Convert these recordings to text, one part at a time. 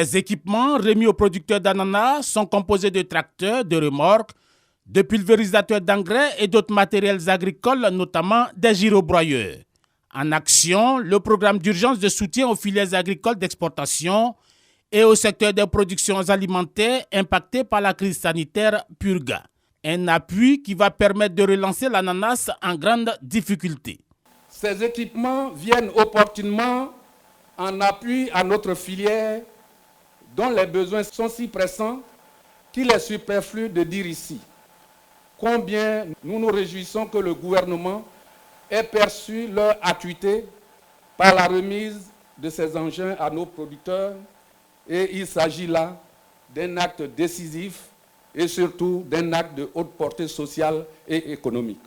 Ces équipements remis aux producteurs d'ananas sont composés de tracteurs, de remorques, de pulvérisateurs d'engrais et d'autres matériels agricoles, notamment des gyrobroyeurs. En action, le programme d'urgence de soutien aux filières agricoles d'exportation et au secteur des productions alimentaires impactés par la crise sanitaire Purga. Un appui qui va permettre de relancer l'ananas en grande difficulté. Ces équipements viennent opportunément en appui à notre filière dont les besoins sont si pressants qu'il est superflu de dire ici combien nous nous réjouissons que le gouvernement ait perçu leur acuité par la remise de ces engins à nos producteurs. Et il s'agit là d'un acte décisif et surtout d'un acte de haute portée sociale et économique.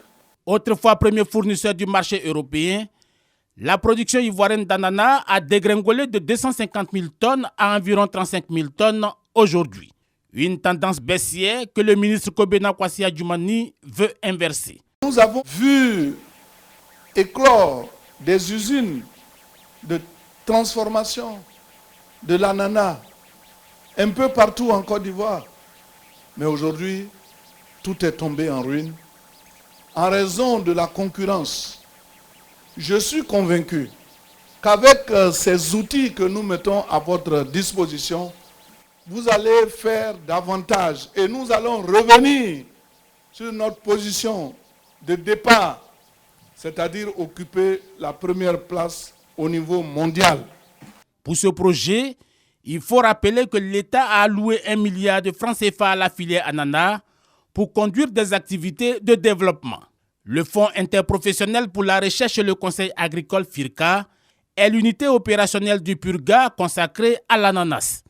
Autrefois premier fournisseur du marché européen, la production ivoirienne d'ananas a dégringolé de 250 000 tonnes à environ 35 000 tonnes aujourd'hui. Une tendance baissière que le ministre Kobena Kwasi Adjumani veut inverser. Nous avons vu éclore des usines de transformation de l'ananas un peu partout en Côte d'Ivoire. Mais aujourd'hui, tout est tombé en ruine en raison de la concurrence. Je suis convaincu qu'avec ces outils que nous mettons à votre disposition, vous allez faire davantage et nous allons revenir sur notre position de départ, c'est-à-dire occuper la première place au niveau mondial. Pour ce projet, il faut rappeler que l'État a alloué 1 milliard de francs CFA à la filière ananas pour conduire des activités de développement. Le Fonds interprofessionnel pour la recherche et le conseil agricole FIRCA est l'unité opérationnelle du Purga consacrée à l'ananas.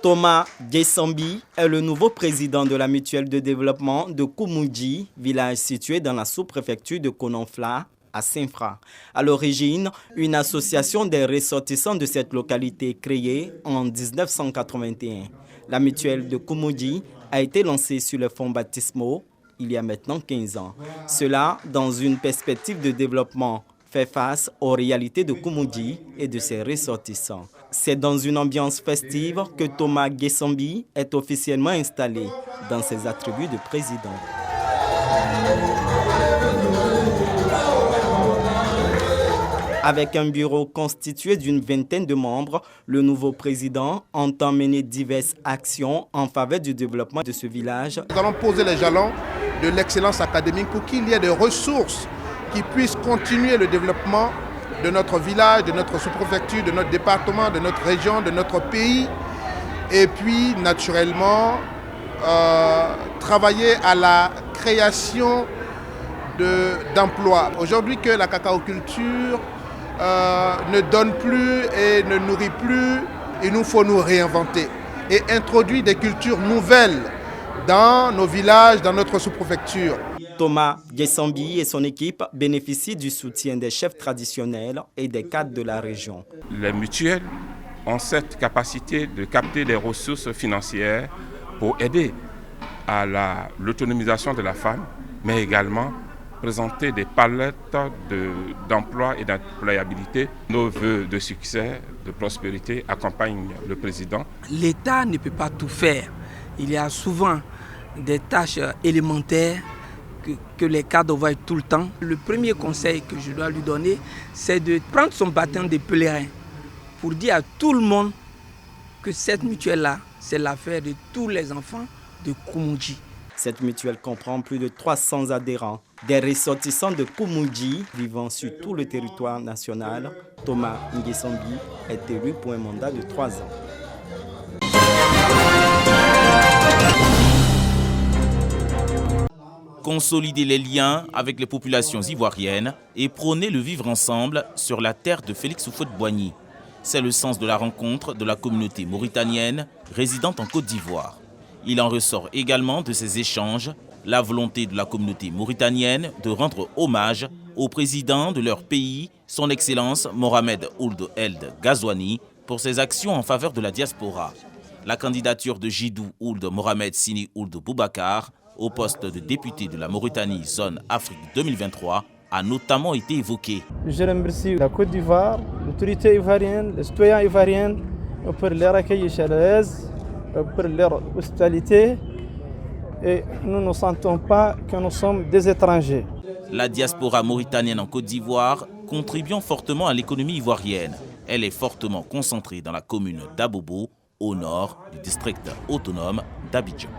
Thomas Gessambi est le nouveau président de la mutuelle de développement de Koumoudji, village situé dans la sous-préfecture de Kononfla, à Saint-Fra. À l'origine, une association des ressortissants de cette localité créée en 1981. La mutuelle de Koumoudji a été lancée sur les fonds baptismaux il y a maintenant 15 ans. Cela dans une perspective de développement fait face aux réalités de Koumoudji et de ses ressortissants. C'est dans une ambiance festive que Thomas Gessambi est officiellement installé dans ses attributs de président. Avec un bureau constitué d'une vingtaine de membres, le nouveau président entend mener diverses actions en faveur du développement de ce village. Nous allons poser les jalons de l'excellence académique pour qu'il y ait des ressources qui puissent continuer le développement de notre village, de notre sous-préfecture, de notre département, de notre région, de notre pays. Et puis, naturellement, travailler à la création d'emplois. Aujourd'hui, que la cacaoculture ne donne plus et ne nourrit plus, il nous faut nous réinventer et introduire des cultures nouvelles dans nos villages, dans notre sous-préfecture. Thomas Gessambi et son équipe bénéficient du soutien des chefs traditionnels et des cadres de la région. Les mutuelles ont cette capacité de capter des ressources financières pour aider à l'autonomisation de la femme, mais également présenter des palettes d'emploi et d'employabilité. Nos vœux de succès, de prospérité accompagnent le président. L'État ne peut pas tout faire. Il y a souvent des tâches élémentaires que les cadres voient tout le temps. Le premier conseil que je dois lui donner, c'est de prendre son bâton de pèlerin pour dire à tout le monde que cette mutuelle-là, c'est l'affaire de tous les enfants de Koumoudji. Cette mutuelle comprend plus de 300 adhérents, des ressortissants de Koumoudji vivant sur tout le territoire national. Thomas Gessambi est élu pour un mandat de 3 ans. Consolider les liens avec les populations ivoiriennes et prôner le vivre ensemble sur la terre de Félix Houphouët-Boigny. C'est le sens de la rencontre de la communauté mauritanienne résidente en Côte d'Ivoire. Il en ressort également de ces échanges la volonté de la communauté mauritanienne de rendre hommage au président de leur pays, son Excellence Mohamed Ould Eld Ghazouani, pour ses actions en faveur de la diaspora. La candidature de Jidou Ould Mohamed Sini Ould Boubacar au poste de député de la Mauritanie Zone Afrique 2023 a notamment été évoqué. Je remercie la Côte d'Ivoire, l'autorité ivoirienne, les citoyens ivoiriens pour leur accueil chaleureux, pour leur hospitalité. Et nous ne sentons pas que nous sommes des étrangers. La diaspora mauritanienne en Côte d'Ivoire contribuant fortement à l'économie ivoirienne. Elle est fortement concentrée dans la commune d'Abobo, au nord du district autonome d'Abidjan.